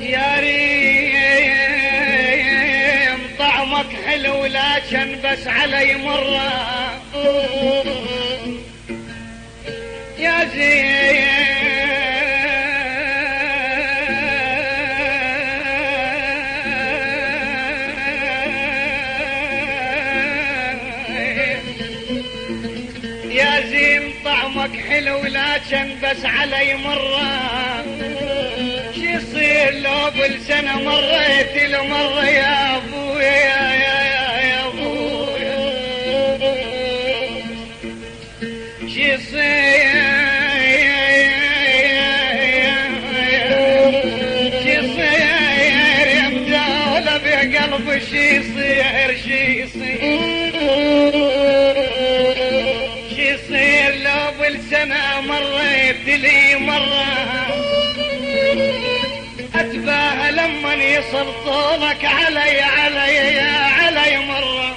يا ريم طعمك حلو لكن بس علي مرة يا زين يا زين طعمك حلو لكن بس علي مرة شي يصير لو بالسنة مريت المرة يا ابويا يا ابويا شي يصير شي يصير يا مدولة بقلبي شي يصير شي يصير لو بالسنة مريت لي مرة اتباهى لما يصل طولك علي مرة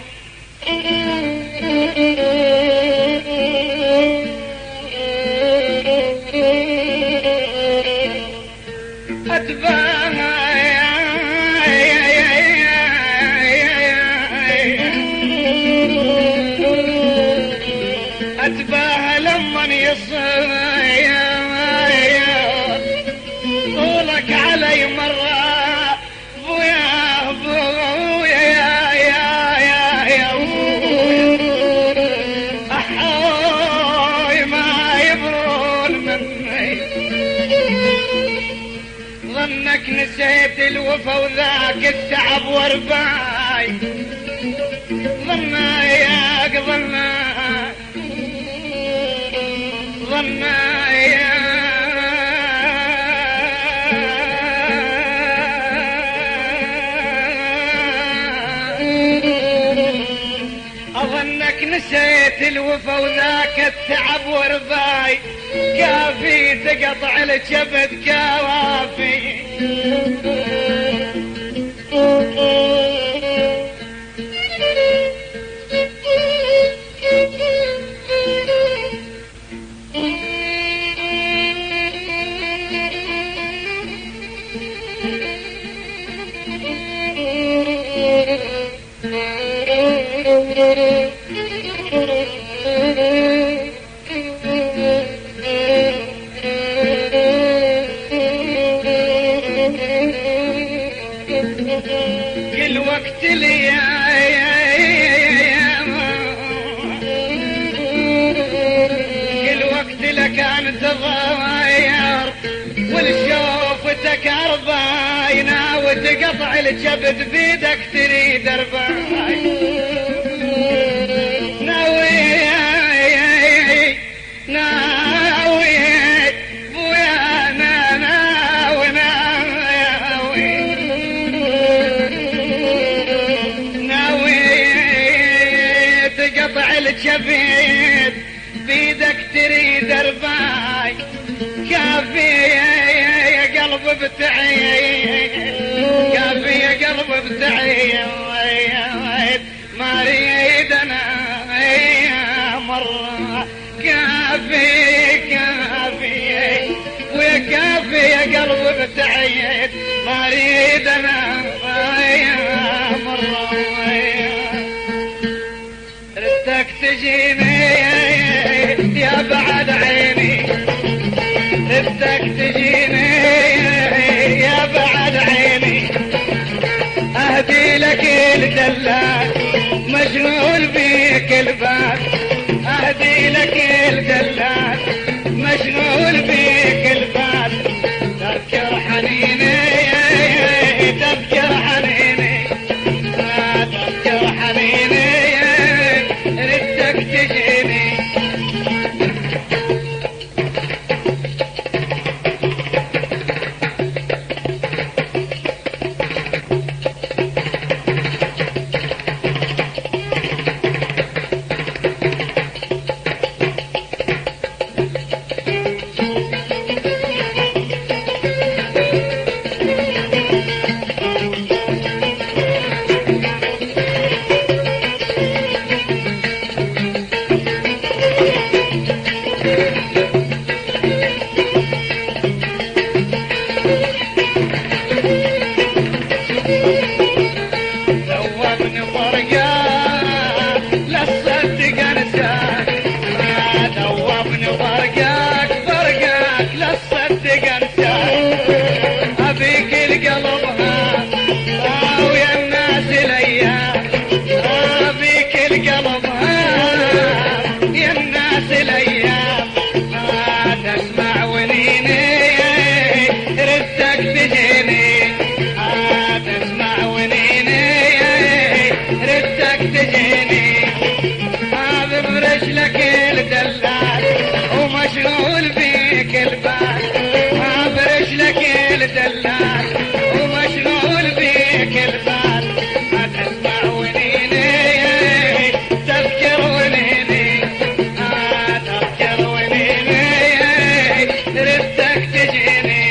اتباهى لما يصل طولك علي مرة بويا يا أحوي ما يبرون مني ظنك نسيت الوفا وذاك التعب ورباي ظناياك أظنك نسيت الوفا وذاك التعب ورباي كافي تقطع الكبد كوافي كل وقت لي كل وقت لك أنت تغير والشوفتك أرباينا وتقطع الكبد بيدك تريد أرباي ناوي بويا ناوي تقطع الكبد بيدك تريد أرباي كافي يا قلب بتعيد كافي يا قلب بتعيد ما اريد انا مرة كافي ويا كافي يا قلب بتعيد ما اريد انا مرة ردك تجيني يا بعد عيني ردك تجيني يا بعد عيني اهدي لك الدلال مشغول بيك البال اهدي لك الدلال مشغول بيك البال تذكر حنيني تذكر حنيني تذكر حنيني ردك تجيني افرش لك الدلال ومشغول بيك البال، افرش لك الدلال ومشغول بيك البال، ما تسمع ونيني تذكر ونيني، تذكر ونيني ردك تجيني.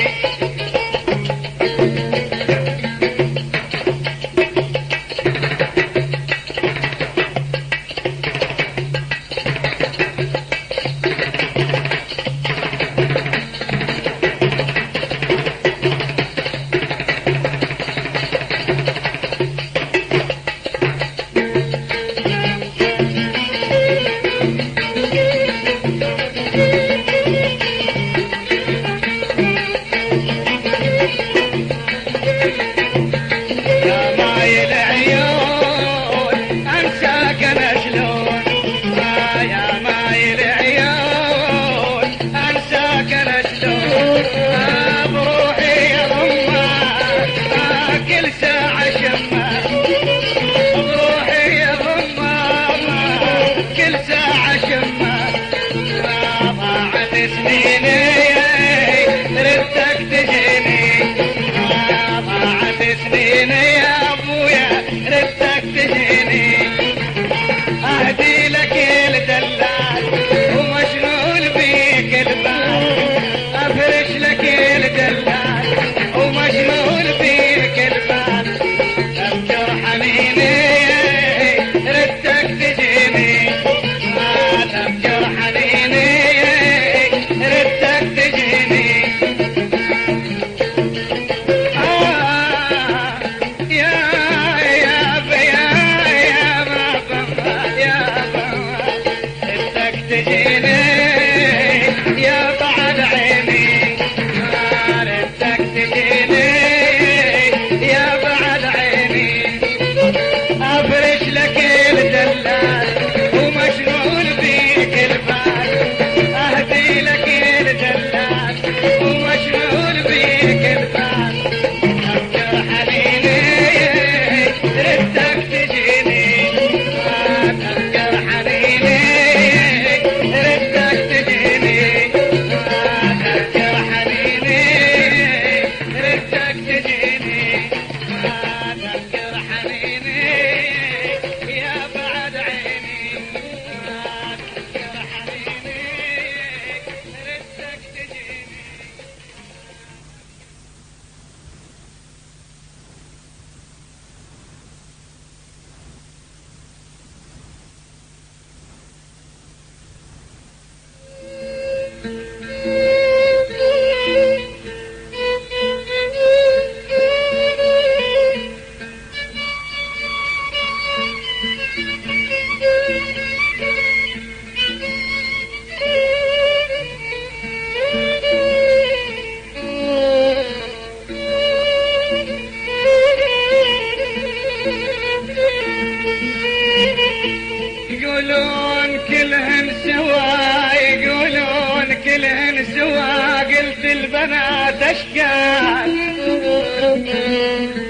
يقولون كلهن سوا، يقولون كلهن سوا، قلت البنات اشكال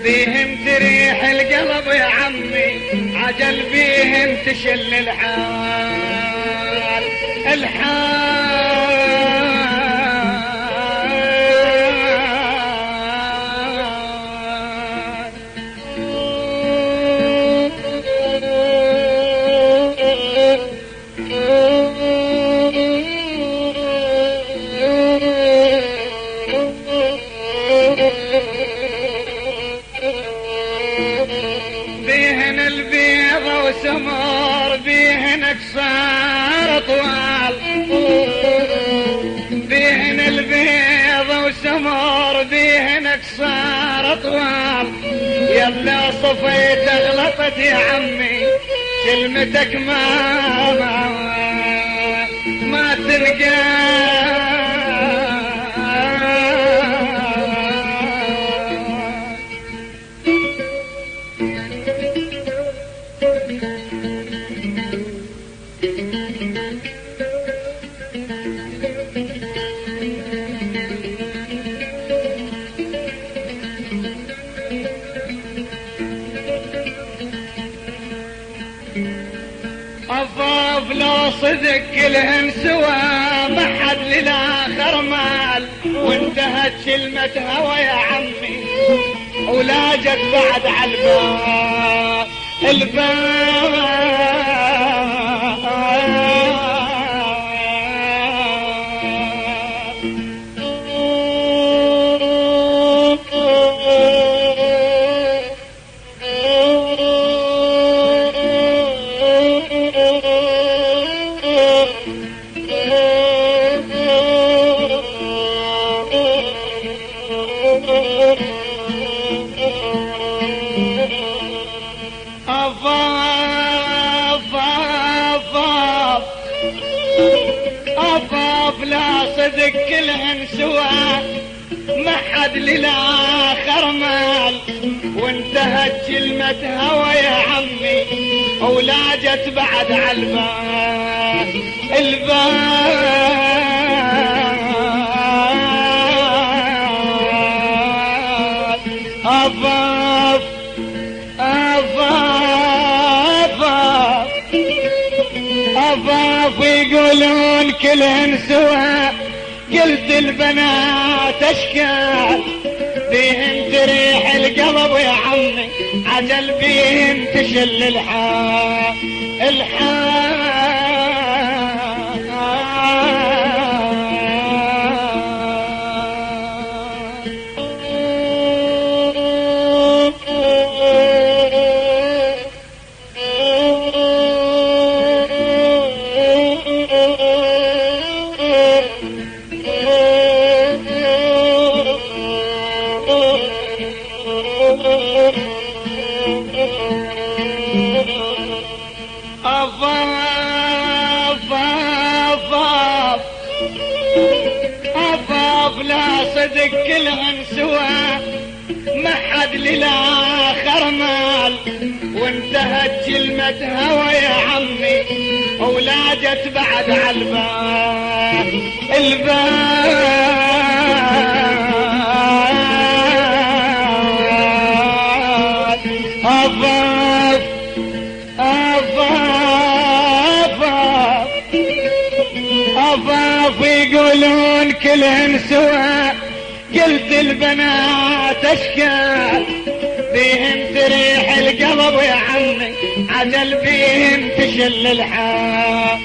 بيهم تريح القلب يا عمي، عجل بيهم تشل الحال بيهن البيضة وسمر، بيهن صار طوال، بيهن البيضة وسمر، بيهن صار طوال، يلا صفيت غلطت يا عمي، كلمتك ما تنقال. صدق كلهن سوا ما حد للآخر مال، وانتهت كلمة هوى يا عمي ولاجت بعد عالباب أفاف لا صدق كلهن سوا ما حد للآخر مال، وانتهت كلمة هوى يا عمي ولاجت بعد عالباب أفاف أفاف يقولون كلهن سوا، قلت البنات اشكال بيهم تريح القلب يا عمي عجل بيهم تشل الحال أفاف لا صدق كلهن سوا ما حد للآخر مال، وانتهت كلمة هوى يا عمي ولاجت بعد عالباب أفاف يقولون كلهن سوا، قلت البنات اشكال بيهم تريح القلب يا عمي عجل بيهم تشل الحال